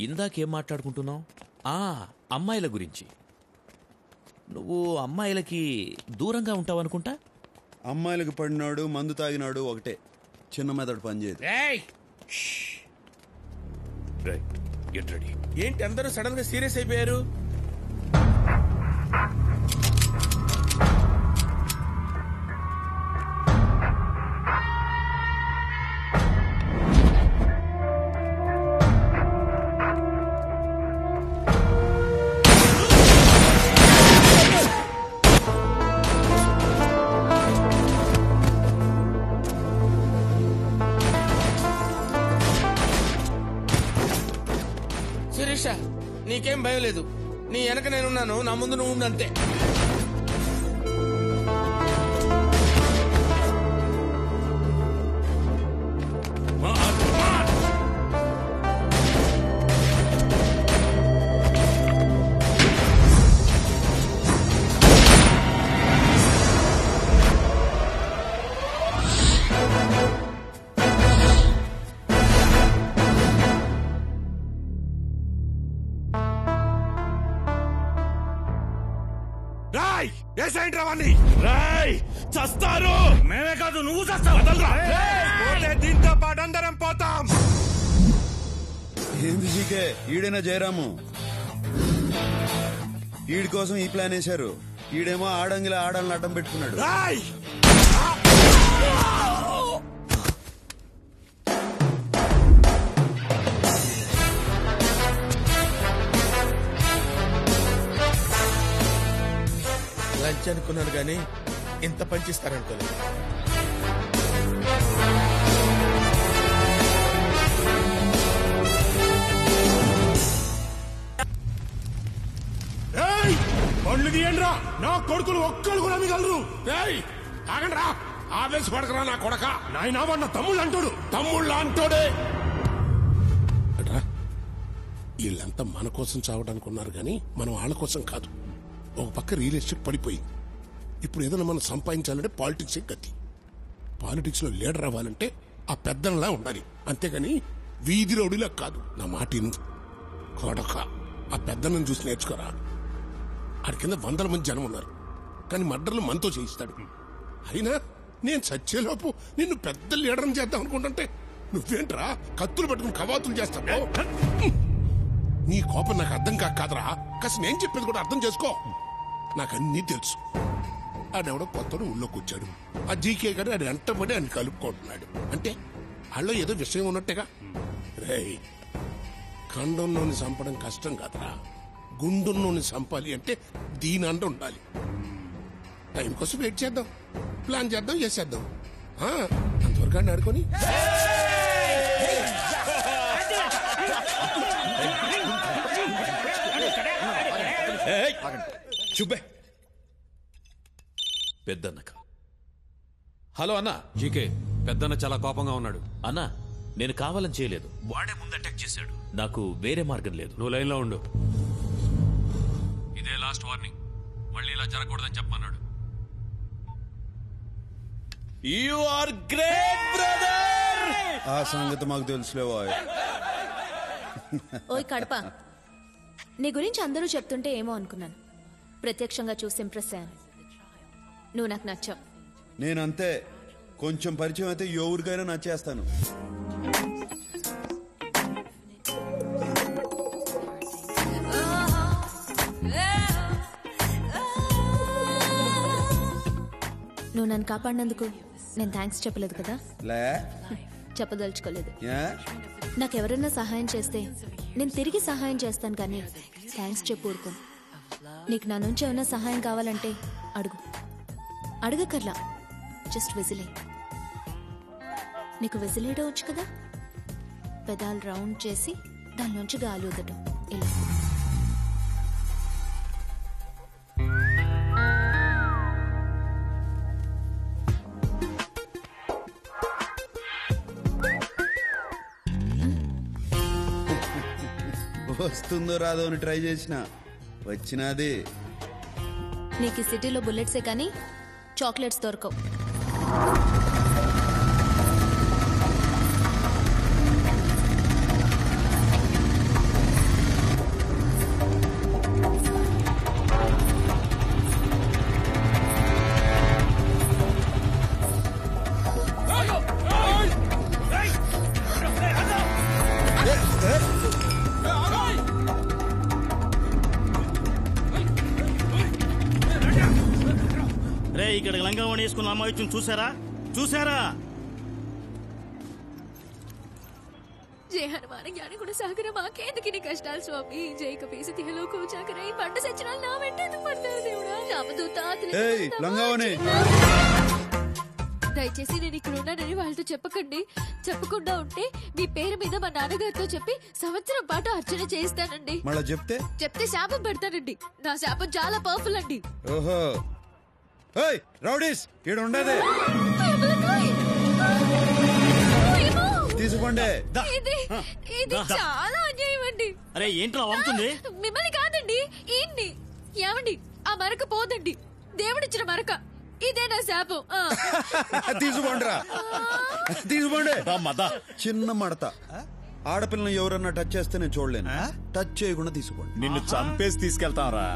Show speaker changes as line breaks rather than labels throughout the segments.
ఇందాకేం మాట్లాడుకుంటున్నావు? అమ్మాయిల గురించి. నువ్వు అమ్మాయిలకి దూరంగా ఉంటావనుకుంటా.
అమ్మాయిలకు పడినాడు, మందు తాగినాడు ఒకటే. చిన్న మెదడు పనిచేయదు.
ఏంటి అందరూ సడన్ గా సీరియస్ అయిపోయారు? నీకేం భయం లేదు. నీ వెనక నేనున్నాను, నా ముందు నువ్వు ఉండంతే.
చస్తారు. మేమే కాదు, నువ్వు చస్తావు. దీంతో పాటు అందరం పోతాం.
ఏంది జీకే, ఈడేనా జయరాము? ఈడి కోసం ఈ ప్లాన్ వేశారు. ఈడేమో ఆడంగిలా ఆడాలని అడ్డం పెట్టుకున్నాడు.
లంచ్ అనుకున్నాను గానీ ఇంత పనిచేస్తారనుకోలేదు.
పళ్ళు తీయండిరా, నా కొడుకులు ఒక్కరు కూడా మిగలరు. ఆగండి రా, ఆవేశపడకరా నా కొడక. నాయనా వాడు నా తమ్ముళ్ళు అంటాడు. తమ్ముళ్ళ అంటాడే. వీళ్ళంతా మన కోసం చావడానికి ఉన్నారు గాని మనం వాళ్ళ కోసం కాదు. ఒక పక్క రియల్ ఎస్టేట్ పడిపోయింది. ఇప్పుడు ఏదైనా మనం సంపాదించాలంటే పాలిటిక్స్ గతి. పాలిటిక్స్ లో లీడర్ అవ్వాలంటే ఆ పెద్దలా ఉండాలి, అంతేగాని వీధి రౌడీలా కాదు. నా మాటిను కొడక, ఆ పెద్దలను చూసి నేర్చుకోరా. ఆడి కింద 100 మంది జనం ఉన్నారు, కానీ మర్డర్లు మనతో చేయిస్తాడు. అయినా నేను చచ్చేలోపు నిన్ను పెద్ద లీడర్ని చేద్దాం అనుకుంటుంటే నువ్వేంట్రా కత్తులు పట్టుకుని కవాతులు చేస్తావు? నీ కోపం నాకు అర్థం కాదురా. కాస్త నేను చెప్పేది కూడా అర్థం చేసుకో. నాకన్నీ తెలుసు. ఆడెవడో కొత్తడు ఊళ్ళోకి వచ్చాడు. ఆ జీకే గారు ఆడు వెంటబడి ఆయన కలుపుకుంటున్నాడు. అంటే వాళ్ళు ఏదో విషయం ఉన్నట్టేగా. రేయ్, ఖండంలోని చంపడం కష్టం కాదురా. గుండుల్లోని చంపాలి అంటే దీని అంట ఉండాలి. టైం కోసం వెయిట్ చేద్దాం, ప్లాన్ చేద్దాం, చేసేద్దాం. అంతవరకు అని ఆడుకొని
చుబ్బే పెద్దన్నక. హలో అన్నా.
జీకే, పెద్దన్న చాలా కోపంగా ఉన్నాడు.
అన్నా, నేను కావాలని చేయలేదు. వాడే ముందు అటాక్ చేశాడు. నాకు వేరే మార్గం లేదు.
నువ్వు లైన్లో ఉండు. ఇదే లాస్ట్ వార్నింగ్. మళ్ళీ ఇలా జరగకూడదని చెప్పమన్నాడు.
You are great brother.
ఆ సంగతి మాకు తెలుసులేవా?
ఓయ్ కడప, నీ గురించి అందరూ చెప్తుంటే ఏమో అనుకున్నాను. ప్రత్యక్షంగా చూసి ఇంప్రెస్ అయ్యాను. నువ్వు నాకు నచ్చావు.
నేనంతే. కొంచెం పరిచయం అయితే ఎవరికైనా నచ్చేస్తాను.
నువ్వు నన్ను కాపాడినందుకు నేను థ్యాంక్స్ చెప్పలేదు కదా? చెప్పదలుచుకోలేదు. నాకెవరన్నా సహాయం చేస్తే నేను తిరిగి సహాయం చేస్తాను, కానీ థ్యాంక్స్ చెప్పు ఊరుకోను. నీకు నా నుంచి ఏమైనా సహాయం కావాలంటే అడుగు. అడగకర్లా, జస్ట్ విజిలే. నీకు విజిలేయడం వచ్చు కదా? పెదాలు రౌండ్ చేసి దానిలోంచి గాలి ఊదటం, ఇలా.
వస్తుందో రాదో అని ట్రై చేసిన వచ్చినది.
నీకు ఈ సిటీలో బుల్లెట్సే కానీ చాక్లెట్స్ దొరకవు.
ఇక్కడ లంగావణి వేసుకున్న అమ్మాయి చూసారా చూసారా?
జయ హనుమాన జ్ఞాని కూడా సాగర మాకేందుకు కష్టాలు స్వామి. జై కపీసి తిహలో కూచాకరై పంట సచ్చినాలు నా వెంట ఎందుకు పడతారు దేవుడా? రామదూత
లంగావణి,
దయచేసి నేను ఇక్కడ ఉన్నానని వాళ్ళతో చెప్పకండి. చెప్పకుండా ఉంటే మీ పేరు మీద మా నాన్నగారితో చెప్పి సంవత్సరం పాటు అర్చన చేయిస్తానండి.
మళ్ళా చెప్తే
శాపం పెడతానండి. నా శాపం చాలా పవర్ఫుల్ అండి.
ఓహో, రౌడీస్ ఈడ ఉండదే తీసుకోండి.
ఇది చాలా అన్యాయం అండి.
అరే ఏంట్రా అవుతుంది?
మిమ్మల్ని కాదండి, ఈయన్ని. ఏమండి, ఆ మరక పోదండి, దేవుడిచ్చిన మరక. ఇదే నా శాపం.
తీసుకోండిరా, తీసుకోండి. చిన్న మడత. ఆడపిల్లని ఎవరన్నా టచ్ చేస్తే నేను చూడలేను. టచ్ చేయకుండా తీసుకోండి.
నిన్ను చంపేసి తీసుకెళ్తాంరా.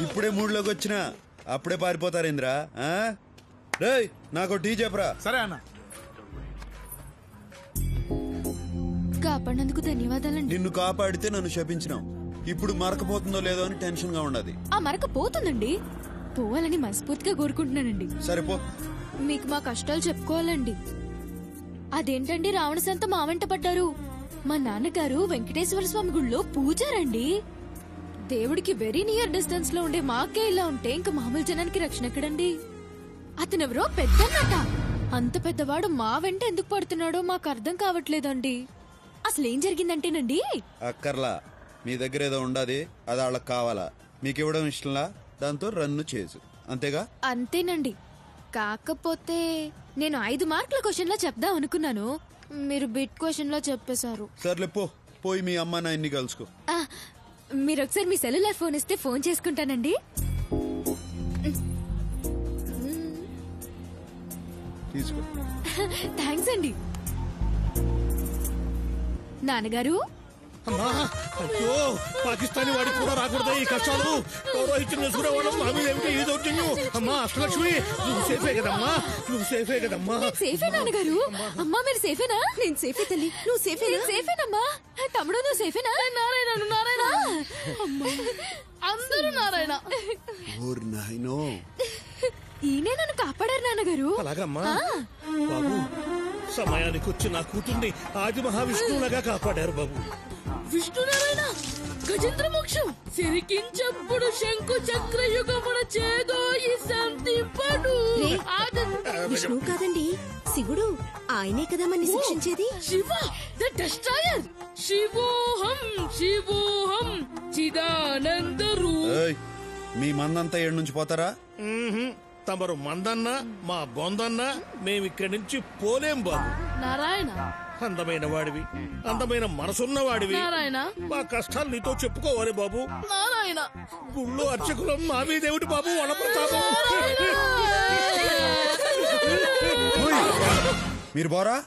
ఇప్పుడే మూడ్లోకి వచ్చినా అప్పుడే పారిపోతారేంద్రా? రేయ్, నాకు టీ చెప్పరా.
సరే అన్న.
కాపాడినందుకు ధన్యవాదాలండి.
నిన్ను కాపాడితే నన్ను శపించినావు. ఇప్పుడు మరకపోతుందో లేదో అని టెన్షన్ గా ఉండదు.
ఆ మరక పోతుందండి. పోవాలని మనస్ఫూర్తిగా కోరుకుంటున్నానండి.
సరిపో.
మీకు మా కష్టాలు చెప్పుకోవాలండి. అదేంటండి, రావణ సంత మా వెంట పడ్డారు. మా నాన్నగారు వెంకటేశ్వర స్వామి గుళ్ళో పూజారండి. దేవుడికి వెరీ నియర్ డిస్టెన్స్ లో ఉండే మాకే ఇలా ఉంటే ఇంకా మామూలు జనానికి రక్షణ ఎక్కడండి? అతనెవరో పెద్దన్నట. అంత పెద్దవాడు మా వెంట ఎందుకు పడుతున్నాడో మాకు అర్థం కావట్లేదండి. అసలేం జరిగిందంటేనండి,
అక్కర్లా, మీ దగ్గర ఏదో ఉండాది, అది వాళ్ళకి కావాలా? మీకు ఇవ్వడం ఇష్టంలా, దాంతో రన్ను చేసు, అంతేగా?
అంతేనండి. కాకపోతే నేను 5 మార్కుల క్వశ్చన్ లో చెప్దాం అనుకున్నాను, మీరు బిట్ క్వశ్చన్ లో చెప్పేశారు.
సర్లే పో, పోయి మీ అమ్మ నాయన్ని కలుసుకో.
మీరు ఒకసారి మీ సెల్యులార్ ఫోన్ ఇస్తే ఫోన్ చేసుకుంటానండి.
తీసుకో.
థ్యాంక్స్ అండి. నాన్నగారు,
అయ్యో, పాకిస్తానీ వాడికి కూడా రాకూడదు ఈ కష్టాలు. పౌరోహిత్యం చేసుకునేవాళ్ళం మా మీద ఏమిటో ఈ దౌర్జన్యం. అమ్మా అష్టలక్ష్మి, నువ్వు సేఫే కదమ్మా, నువ్వు సేఫే కదమ్మా.
సేఫే నాన్నగారు. అమ్మా మీరు సేఫేనా? నేను సేఫే తల్లి. నువ్వు సేఫేనా? సేఫేనమ్మా. తమ్ముడు నువ్వు సేఫేనా? నారాయణ నారాయణ, అందరూ నారాయణ.
ఓర్ నాయనో,
ఈయనే నన్ను కాపాడారు నాన్నగారు.
అలాగమ్మా. బాబు, సమయానికి వచ్చి నా కూతుర్ని ఆది మహావిష్ణువులాగా కాపాడారు బాబు.
విష్ణునారాయణ గజేంద్ర మోక్షం సిరికించప్పుడు శంకు చక్ర యుగమున చేదో ఈ సంతింపడు.
విష్ణు కాదండి, శివుడు. ఆయనే కదా మన్ని శిక్షించేది.
Shiva the destroyer. శివోహం శివోహం చిదానంద రూప.
మీ మందంతా ఏడు నుంచి పోతారా?
తమరు మందన్నా మా బొందన్నా మేమిక్కడి నుంచి పోలేం బాబు.
నారాయణ,
అందమైన వాడివి, అందమైన మనసున్న వాడివి.
నారాయణ,
మా కష్టాలు నీతో చెప్పుకోవాలి బాబు.
నారాయణ,
గుళ్ళో అర్చకులం మా మీదేమిటి బాబు వనప్రతాపం.
మీరు పోరా?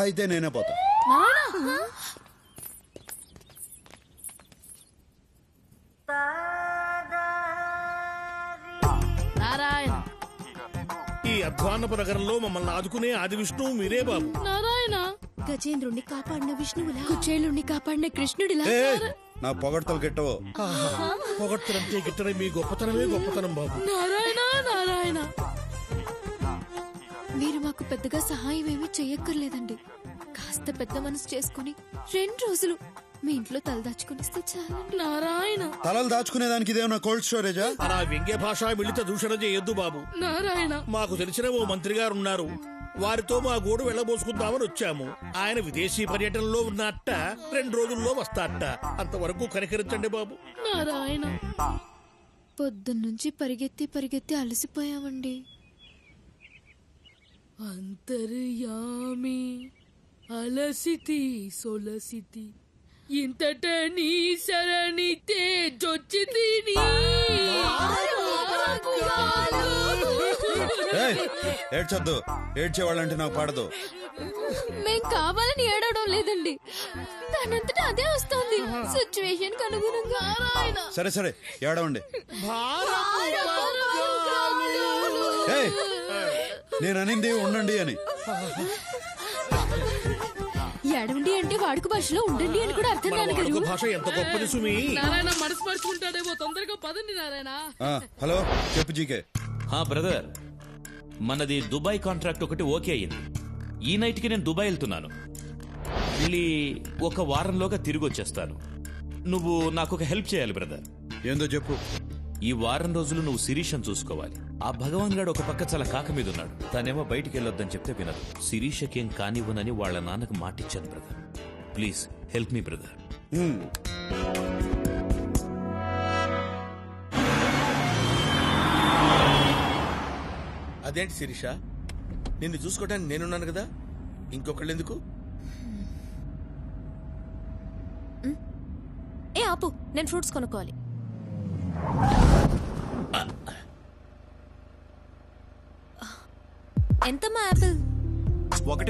అయితే నేనే పోతా.
నారాయణ,
ఈ అధ్వాన్నపు నగరంలో మమ్మల్ని ఆదుకునే ఆది విష్ణువు మీరే బాబు.
నారాయణ,
గజేంద్రుణ్ణి కాపాడిన విష్ణువులా,
కుచేలుణ్ణి కాపాడిన కృష్ణుడిలా.
నా పొగడ్తలు గిట్టవో.
పొగడ్తలంటే గిట్టని మీ గొప్పతనమే గొప్పతనం బాబు.
నారాయణ నారాయణ,
మీరు మాకు పెద్దగా సహాయం ఏమీ చెయ్యక్కర్లేదండి. కాస్త పెద్ద మనసు చేసుకుని 2 రోజులు మీ ఇంట్లో తలదాచుకునిస్తే చాలండి.
నారాయణ,
తలలు దాచుకునేదానికి ఇదేమన్నా కోల్డ్ స్టోరేజా?
అలా వ్యంగ్య భాష మిళిత దూషణ చేయొద్దు బాబు.
నారాయణ,
మాకు తెలిసిన ఓ మంత్రి గారు ఉన్నారు, వారితో మా గోడు వెళ్ళబోసుకుందామని వచ్చాము. ఆయన విదేశీ పర్యటనలో ఉన్నట్ట 2 రోజుల్లో వస్తాట. అంతవరకు కనికరించండి బాబు.
నారాయణ,
పొద్దున్నుంచి పరిగెత్తి పరిగెత్తి అలసిపోయామండి.
అంతర్యామి అలసితి సొలసితి ఇంతట నీ శరణి తేజొచ్చితిని.
ఏడ్చొద్దు, ఏడ్చేవాళ్ళంటే నాకు పడదు.
మేం కావాలని ఏడవడం లేదండి, దానంతటా అదే వస్తుంది సిచ్యువేషన్ అనుగుణంగా.
సరే సరే ఏడవండి. ఏయ్, నేను అనింది ఉండండి అని.
ఏడవండి అంటే వాడుక భాషలో ఉండండి అని కూడా అర్థం నాన్నగారు.
భాష ఎంత గొప్పది సుమి.
నారాయణ మనసు పరుచుకుంటాడేమో, తొందరగా పదండి నారాయణ.
హలో చెప్పు జీకే.
బ్రదర్, మనది దుబాయ్ కాంట్రాక్ట్ ఒకటి ఓకే అయ్యింది. ఈ నైట్ కి నేను దుబాయ్ వెళ్తున్నాను. వెళ్ళి ఒక వారంలోగా తిరిగి వచ్చేస్తాను. నువ్వు నాకు ఒక హెల్ప్ చేయాలి బ్రదర్.
ఏందో చెప్పు.
ఈ వారం రోజులు నువ్వు శిరీషను చూసుకోవాలి. ఆ భగవాన్ గాడు ఒక పక్క చాలా కాక మీద ఉన్నాడు. తనేమో బయటికి వెళ్ళొద్దని చెప్తే వినదు. శిరీషకేం కానివ్వనని వాళ్ళ నాన్నకు మాటిచ్చాను brother. Please help me brother.
అదేంటి శిరీష, నిన్ను చూసుకోవడానికి నేనున్నాను కదా, ఇంకొకళ్ళు ఎందుకు?
ఏ ఆపు, నేను ఫ్రూట్స్ కొనుక్కోవాలి. ఎంతమ్మా యాపిల్?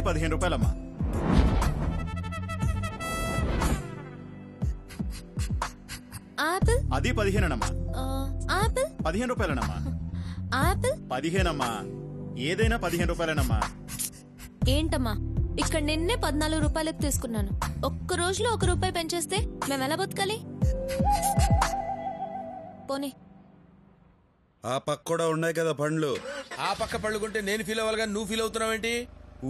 15 రూపాయలమ్మా.
ఆపిల్
అది 15
ఆపిల్
15 రూపాయలనమ్మా.
ఆపిల్
15 అమ్మా. ఏదైనా 15 రూపాయలనమ్మా.
ఏంటమ్మా, ఇక్కడ నిన్నే 14 రూపాయలకు తీసుకున్నాను. ఒక్క రోజులో 1 రూపాయి పెంచేస్తే మేము ఎలా బతకాలి? పోనీ.
ఆ పక్క కూడా ఉన్నాయి కదా పండ్లు.
ఆ పక్క పళ్ళు కొంటే నేను ఫీల్ అవ్వాలి కానీ నువ్వు ఫీల్ అవుతున్నావేంటి?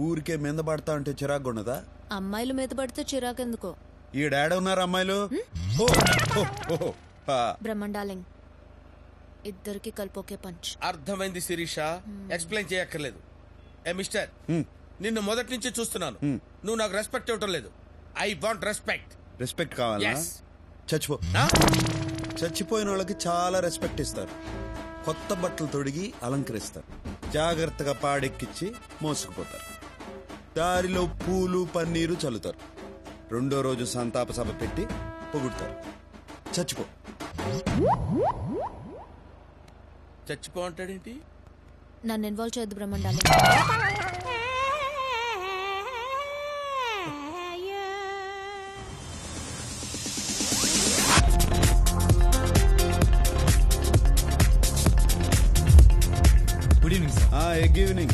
ఊరికే మీద పడతా అంటే చిరాకు ఉండదా?
అమ్మాయిలు మీద పడితే చిరాకెందుకో.
ఈ డాడీ ఉన్నారు అమ్మాయిలు.
బ్రహ్మండాలింగ్, ఇద్దరికి కలిపి ఒకే పంచ్.
అర్థమైంది శిరీష, ఎక్స్ప్లెయిన్ చేయక్కర్లేదు. ఏ మిస్టర్, నిన్ను మొదటి నుంచి చూస్తున్నాను. నువ్వు నాకు రెస్పెక్ట్ ఇవ్వటం లేదు. I want respect.
రెస్పెక్ట్ కావాలా? చచ్చిపో. చచ్చిపోయిన వాళ్ళకి చాలా రెస్పెక్ట్ ఇస్తారు. కొత్త బట్టలు తొడిగి అలంకరిస్తారు. జాగ్రత్తగా పాడెక్కిచ్చి మోసుకుపోతారు. దారిలో పూలు పన్నీరు చల్లుతారు. 2వ రోజు సంతాప సభ పెట్టి పొగుడతారు. చచ్చిపో.
చచ్చిపో అంటాడేంటి?
నన్ను ఇన్వాల్వ్ చేయొద్దు బ్రహ్మండాలింగ్.
Good evening sir.
Good evening.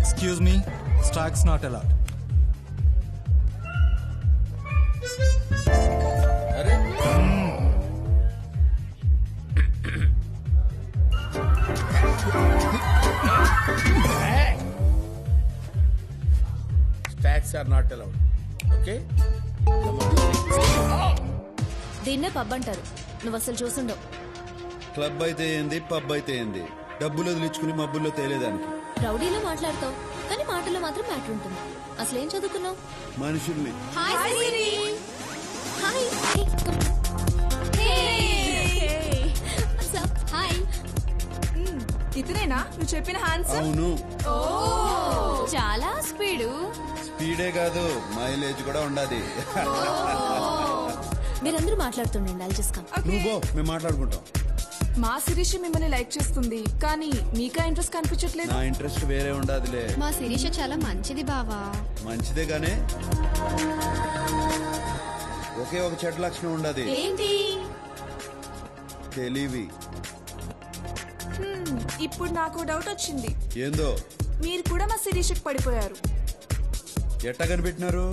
Excuse me, stags not allowed.
అరే stags are not allowed. Okay,
దీన్నే పబ్ అంటారు. నువ్వు అసలు చూసుండవు.
క్లబ్ అయితే ఏంది, పబ్ అయితే ఏంది, డబ్బులు వదిలించుకుని మబ్బుల్లో తేలేదానికి.
రౌడీలో మాట్లాడతావు కానీ మాటల్లో మాత్రం మ్యాటర్ ఉంటుంది. అసలు ఏం చదువుకున్నావు?
మనుషుల్ని.
ఇతనేనా నువ్వు చెప్పిన హ్యాండ్సమ్?
అవును.
చాలా స్పీడు.
స్పీడే కాదు, మైలేజ్ కూడా ఉండాది.
మీరందరూ మాట్లాడుతుండండి, I'll just come.
నువ్వు మేము మాట్లాడుకుంటాం.
మా శిరీష మిమ్మల్ని లైక్ చేస్తుంది కానీ మీకా ఇంట్రెస్ట్ కనిపించట్లేదు.
నా ఇంట్రెస్ట్ వేరే ఉండాదిలే.
మా శిరీష చాలా మంచిది బావా.
మంచిదే గానే ఒకే ఒక చెడ్డ లక్షణం ఉండదు.
ఏంటి?
తెలివి.
ఇప్పుడు నాకు డౌట్ వచ్చింది.
ఏందో?
మీరు కూడా మా శిరీషకి పడిపోయారు.
ఎట్టా కనిపెట్టినారు?